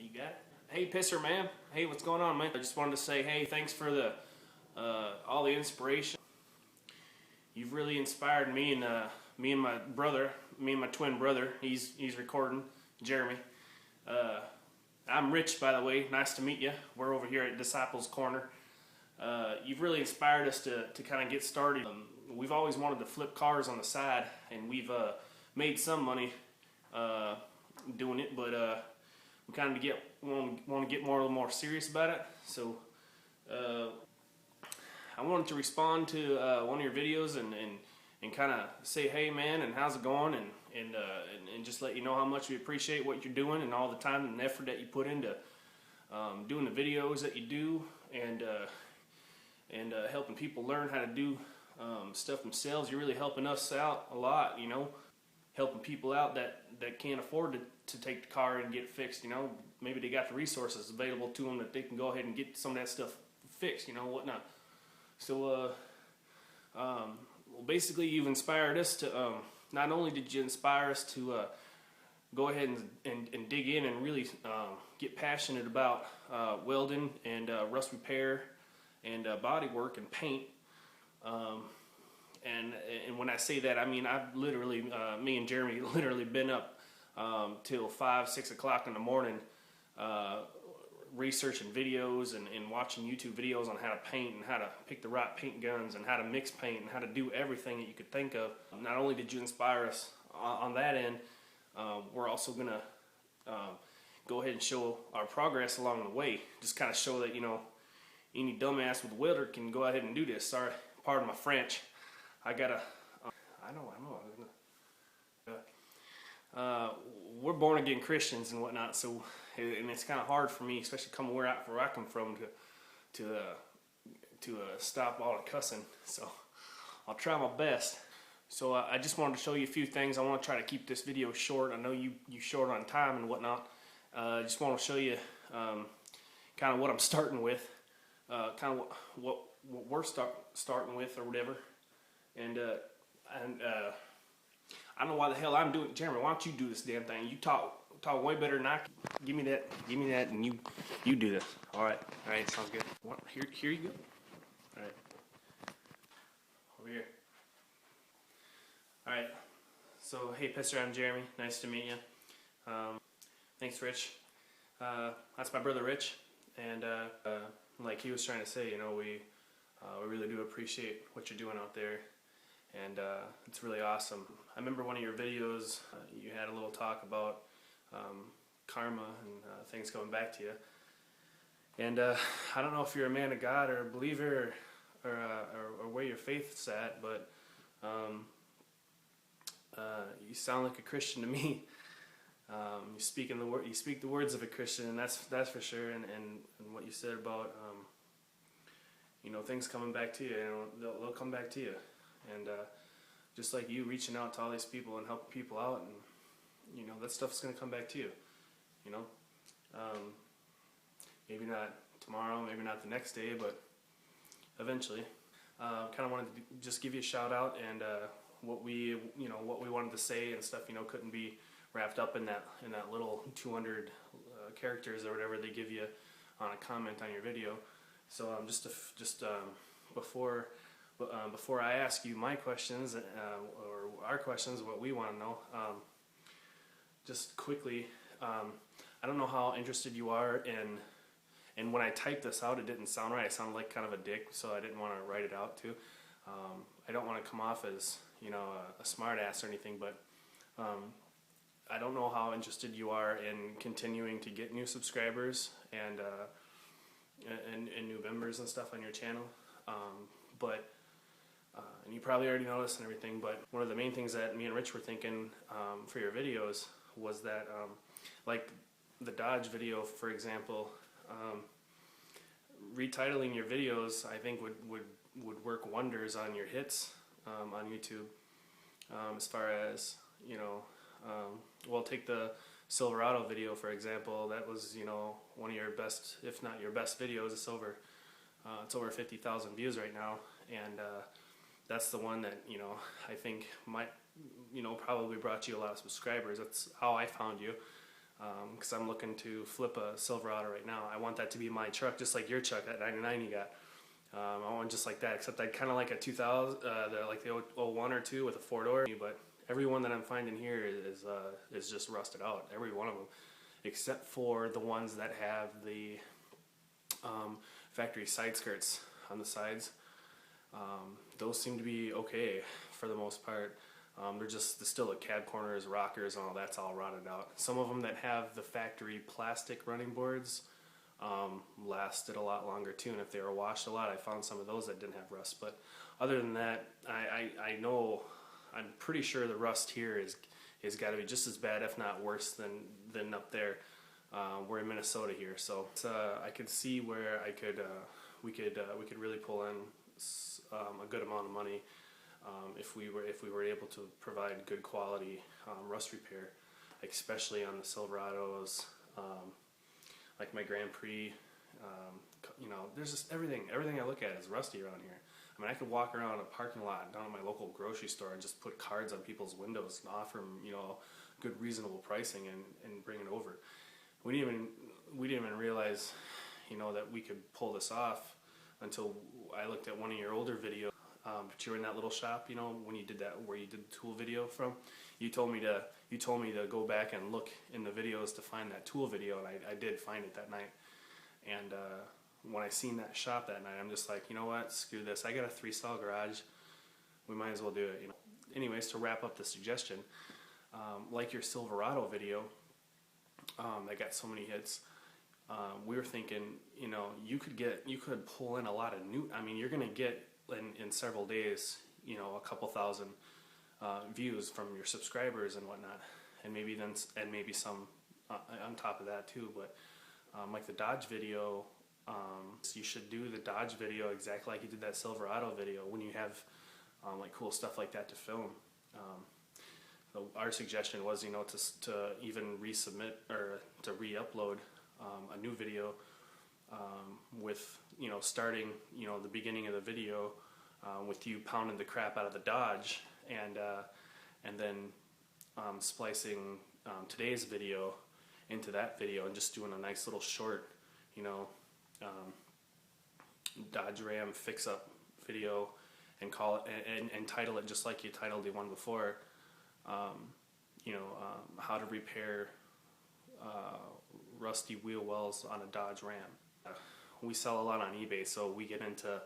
You got it? Hey, Pisser man. Hey, what's going on, man? I just wanted to say, hey, thanks for the all the inspiration. You've really inspired me and my brother, me and my twin brother. He's recording, Jeremy. I'm Rich, by the way. Nice to meet you. We're over here at Disciples Corner. You've really inspired us to kind of get started. We've always wanted to flip cars on the side, and we've made some money doing it, but we kind of want to get a little more serious about it. So I wanted to respond to one of your videos and kind of say, hey man, and how's it going, and just let you know how much we appreciate what you're doing and all the time and effort that you put into doing the videos that you do, and helping people learn how to do stuff themselves. You're really helping us out a lot, you know, helping people out that can't afford to take the car and get it fixed, you know. Maybe they got the resources available to them that they can go ahead and get some of that stuff fixed, you know, whatnot. So, well, basically you've inspired us to, not only did you inspire us to go ahead and dig in and really get passionate about welding and rust repair and body work and paint. And when I say that, I mean I've literally, me and Jeremy literally been up till 5, 6 o'clock in the morning researching videos and watching YouTube videos on how to paint and how to pick the right paint guns and how to mix paint and how to do everything that you could think of. Not only did you inspire us on that end, we're also going to go ahead and show our progress along the way. Just kind of show that, you know, any dumbass with a welder can go ahead and do this. Sorry, pardon my French. I gotta, I know. We're born again Christians and whatnot, so and it's kind of hard for me, especially coming where I come from, to stop all the cussing. So I'll try my best. So I just wanted to show you a few things. I want to try to keep this video short. I know you short on time and whatnot. I just want to show you kind of what I'm starting with, kind of what we're starting with or whatever, and I don't know why the hell I'm doing it. Jeremy, why don't you do this damn thing? You talk way better than I can. Give me that, and you do this. All right, sounds good. Here you go. All right, over here. All right. So hey, Pisser, I'm Jeremy. Nice to meet you. Thanks, Rich. That's my brother, Rich, and like he was trying to say, you know, we really do appreciate what you're doing out there. And it's really awesome. I remember one of your videos, you had a little talk about karma and things coming back to you. And I don't know if you're a man of God or a believer or where your faith's at, but you sound like a Christian to me. You speak the words of a Christian, and that's for sure. And what you said about you know, things coming back to you, you know, they'll come back to you. And just like you reaching out to all these people and helping people out, and you know, that stuff's gonna come back to you. You know, maybe not tomorrow, maybe not the next day, but eventually. Kind of wanted to just give you a shout out, and what we wanted to say and stuff, you know, couldn't be wrapped up in that little 200 characters or whatever they give you on a comment on your video. So before I ask you my questions or our questions, what we want to know, just quickly, I don't know how interested you are in, and when I typed this out, it didn't sound right. I sounded like kind of a dick, so I didn't want to write it out too. I don't want to come off as, you know, a smart ass or anything, but I don't know how interested you are in continuing to get new subscribers and new members and stuff on your channel, but and you probably already know this and everything, but one of the main things that me and Rich were thinking for your videos was that, like the Dodge video, for example, retitling your videos, I think would work wonders on your hits on YouTube. As far as, you know, well, take the Silverado video, for example. That was, you know, one of your best, if not your best videos. It's over 50,000 views right now, and that's the one that, you know, I think might, you know, probably brought you a lot of subscribers. That's how I found you. because I'm looking to flip a Silverado right now. I want that to be my truck, just like your truck, that 99 you got. I want just like that, except I kind of like a 2000, like the 01 or 2 with a 4-door. But every one that I'm finding here is just rusted out. Every one of them, except for the ones that have the factory side skirts on the sides. Those seem to be okay for the most part. They're still the cab corners, rockers, and all that's all rotted out. Some of them that have the factory plastic running boards lasted a lot longer too, and if they were washed a lot, I found some of those that didn't have rust. But other than that, I know, I'm pretty sure the rust here is got to be just as bad, if not worse, than up there. We're in Minnesota here, so I could see where we could really pull in a good amount of money if we were able to provide good quality rust repair, especially on the Silverados, like my Grand Prix. You know, there's just everything I look at is rusty around here. I mean, I could walk around a parking lot down at my local grocery store and just put cards on people's windows and offer them, you know, good reasonable pricing and bring it over. We didn't even realize, you know, that we could pull this off until I looked at one of your older videos. But you were in that little shop, you know, when you did that, where you did the tool video from. You told me to go back and look in the videos to find that tool video, and I did find it that night. And when I seen that shop that night, I'm just like, you know what, screw this. I got a 3-stall garage. We might as well do it, you know. Anyways, to wrap up the suggestion, like your Silverado video that got so many hits, we were thinking, you know, you could pull in a lot of new. I mean, you're gonna get in several days, you know, a couple thousand views from your subscribers and whatnot, and maybe some on top of that too. But like the Dodge video, so you should do the Dodge video exactly like you did that Silverado video when you have like cool stuff like that to film. So our suggestion was, you know, to even resubmit or to re-upload a new video with, you know, starting, you know, the beginning of the video with you pounding the crap out of the Dodge, and then splicing today's video into that video and just doing a nice little short, you know, Dodge Ram fix-up video, and call it and title it just like you titled the one before. You know, how to repair rusty wheel wells on a Dodge Ram. We sell a lot on eBay, so we get into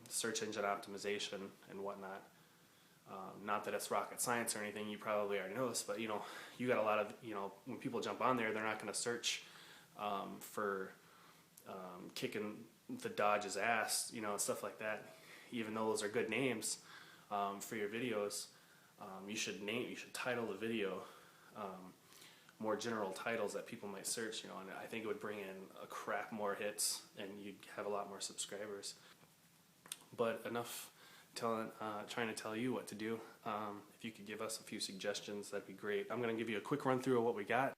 search engine optimization and whatnot. Not that it's rocket science or anything, you probably already know this, but you know, you got a lot of, you know, when people jump on there, they're not going to search for kicking the Dodge's ass, you know, and stuff like that. Even though those are good names for your videos, you should title the video more general titles that people might search, you know, and I think it would bring in a crap more hits and you'd have a lot more subscribers. But enough trying to tell you what to do. If you could give us a few suggestions, that'd be great. I'm going to give you a quick run through of what we got.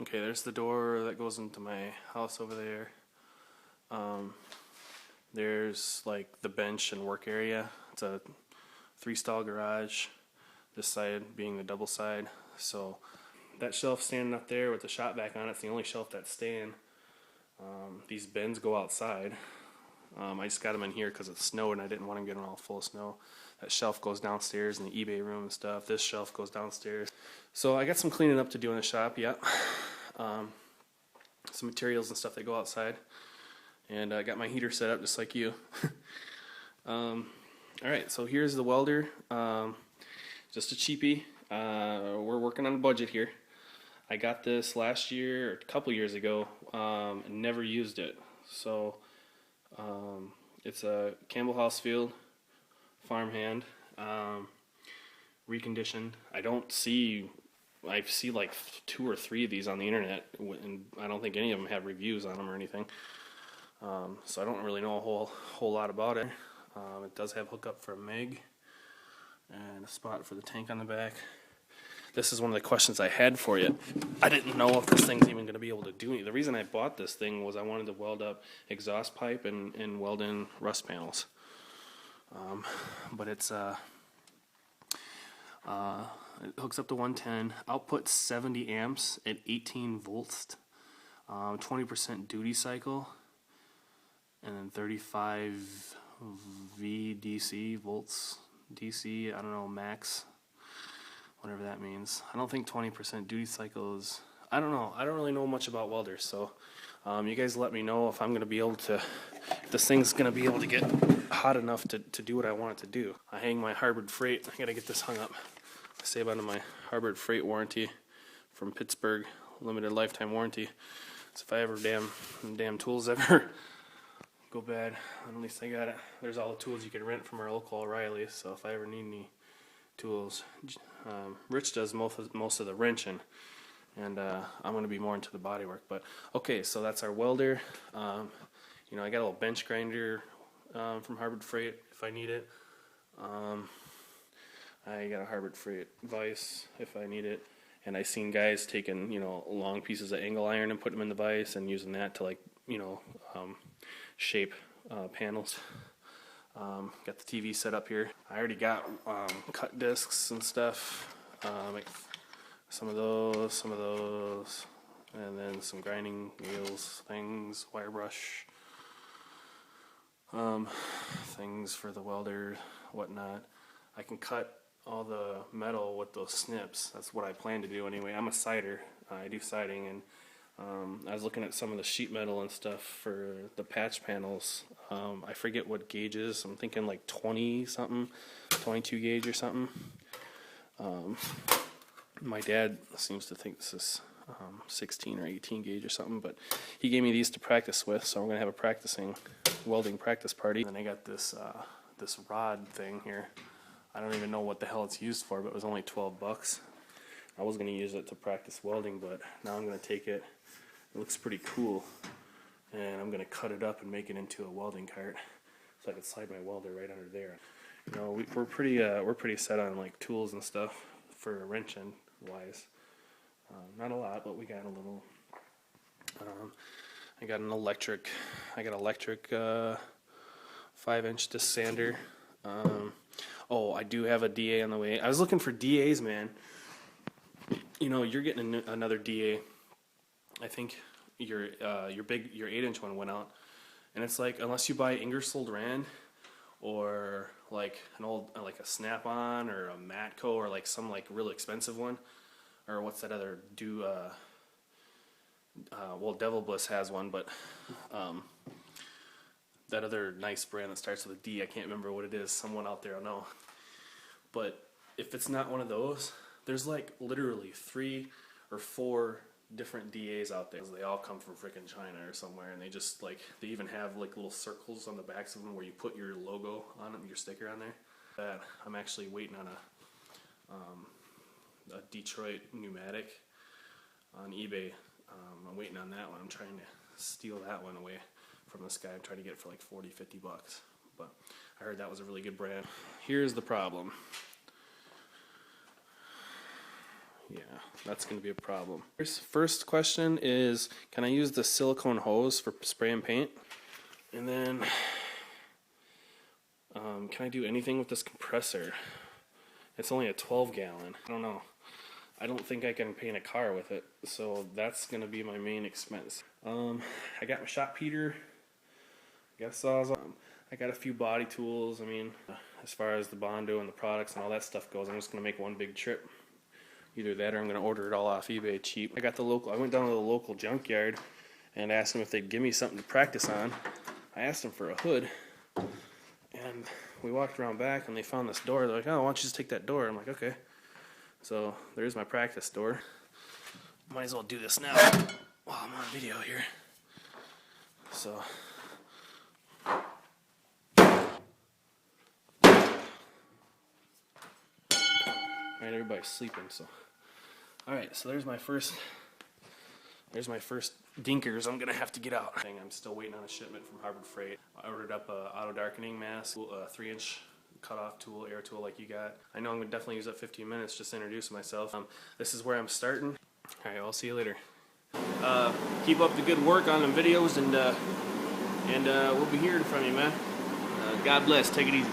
Okay, there's the door that goes into my house over there. There's like the bench and work area. It's a 3-stall garage, this side being the double side. So that shelf standing up there with the shop vac on it's the only shelf that's staying. These bins go outside. I just got them in here because it snowed and I didn't want to get them all full of snow. That shelf goes downstairs in the eBay room and stuff. This shelf goes downstairs. So I got some cleaning up to do in the shop, yeah. Some materials and stuff that go outside. And I got my heater set up just like you. Alright, so here's the welder. Just a cheapie. We're working on a budget here. I got this last year, or a couple years ago, and never used it. So it's a Campbell Housefield farmhand, reconditioned. I see like 2 or 3 of these on the internet, and I don't think any of them have reviews on them or anything. So I don't really know a whole lot about it. It does have hookup for a MIG and a spot for the tank on the back. This is one of the questions I had for you. I didn't know if this thing's even going to be able to do anything. The reason I bought this thing was I wanted to weld up exhaust pipe and weld in rust panels. But it's It hooks up to 110. Output 70 amps at 18 volts. 20% duty cycle. And then 35 VDC, volts, DC, I don't know, max. Whatever that means. I don't think 20% duty cycle is... I don't know. I don't really know much about welders, so you guys let me know if I'm going to be able to... if this thing's going to be able to get hot enough to do what I want it to do. I hang my Harbored Freight. I got to get this hung up. I save onto my Harbored Freight warranty from Pittsburgh, limited lifetime warranty. So if I ever damn tools ever go bad, at least I got it. There's all the tools you can rent from our local O'Reilly's, so if I ever need any tools, Rich does most of the wrenching, and I'm going to be more into the body work. But okay, so that's our welder. You know, I got a little bench grinder from Harbored Freight if I need it. I got a Harbored Freight vise if I need it. And I seen guys taking, you know, long pieces of angle iron and putting them in the vise and using that to, like, you know, shape panels. Got the TV set up here. I already got cut discs and stuff. Like some of those, and then some grinding wheels, things, wire brush, things for the welder, whatnot. I can cut all the metal with those snips. That's what I plan to do anyway. I'm a sider. I do siding, and I was looking at some of the sheet metal and stuff for the patch panels. I forget what gauges. I'm thinking like 20 something, 22 gauge or something. My dad seems to think this is 16 or 18 gauge or something, but he gave me these to practice with, so I'm gonna have a welding practice party. And then I got this this rod thing here. I don't even know what the hell it's used for, but it was only 12 bucks. I was gonna use it to practice welding, but now I'm gonna take it. It looks pretty cool, and I'm gonna cut it up and make it into a welding cart, so I can slide my welder right under there. You know, we're pretty set on like tools and stuff for wrenching wise. Not a lot, but we got a little. I got an electric 5-inch disc sander. Oh, I do have a DA on the way. I was looking for DAs, man. You know, you're getting another DA. I think your 8-inch one went out, and it's like, unless you buy Ingersoll Rand or like an old like a Snap-on or a Matco or like some like real expensive one, or what's that other well, Devil Bliss has one, but that other nice brand that starts with a D, I can't remember what it is. Someone out there will know. But if it's not one of those, there's like literally 3 or 4 different DAs out there. They all come from freaking China or somewhere, and they just like, they even have like little circles on the backs of them where you put your logo on them, your sticker on there. I'm actually waiting on a Detroit pneumatic on eBay. I'm waiting on that one. I'm trying to steal that one away from this guy. I'm trying to get it for like 40-50 bucks. But I heard that was a really good brand. Here's the problem. Yeah, that's going to be a problem. First question is, can I use the silicone hose for spray and paint? And then, can I do anything with this compressor? It's only a 12-gallon. I don't know. I don't think I can paint a car with it, so that's going to be my main expense. I got my shop heater. I got saws. I got a few body tools. I mean, as far as the Bondo and the products and all that stuff goes, I'm just going to make one big trip. Either that or I'm going to order it all off eBay cheap. I went down to the local junkyard and asked them if they'd give me something to practice on. I asked them for a hood, and we walked around back and they found this door. They're like, oh, why don't you just take that door? I'm like, okay. So there's my practice door. Might as well do this now while I'm on video here. So alright, everybody's sleeping, so alright, so there's my first dinkers I'm gonna have to get out. I'm still waiting on a shipment from Harbored Freight. I ordered up a auto darkening mask, a 3-inch cut-off tool, air tool like you got. I know I'm gonna definitely use that 15 minutes just to introduce myself. This is where I'm starting. Alright, I'll see you later. Keep up the good work on the videos, and we'll be hearing from you, man. God bless. Take it easy.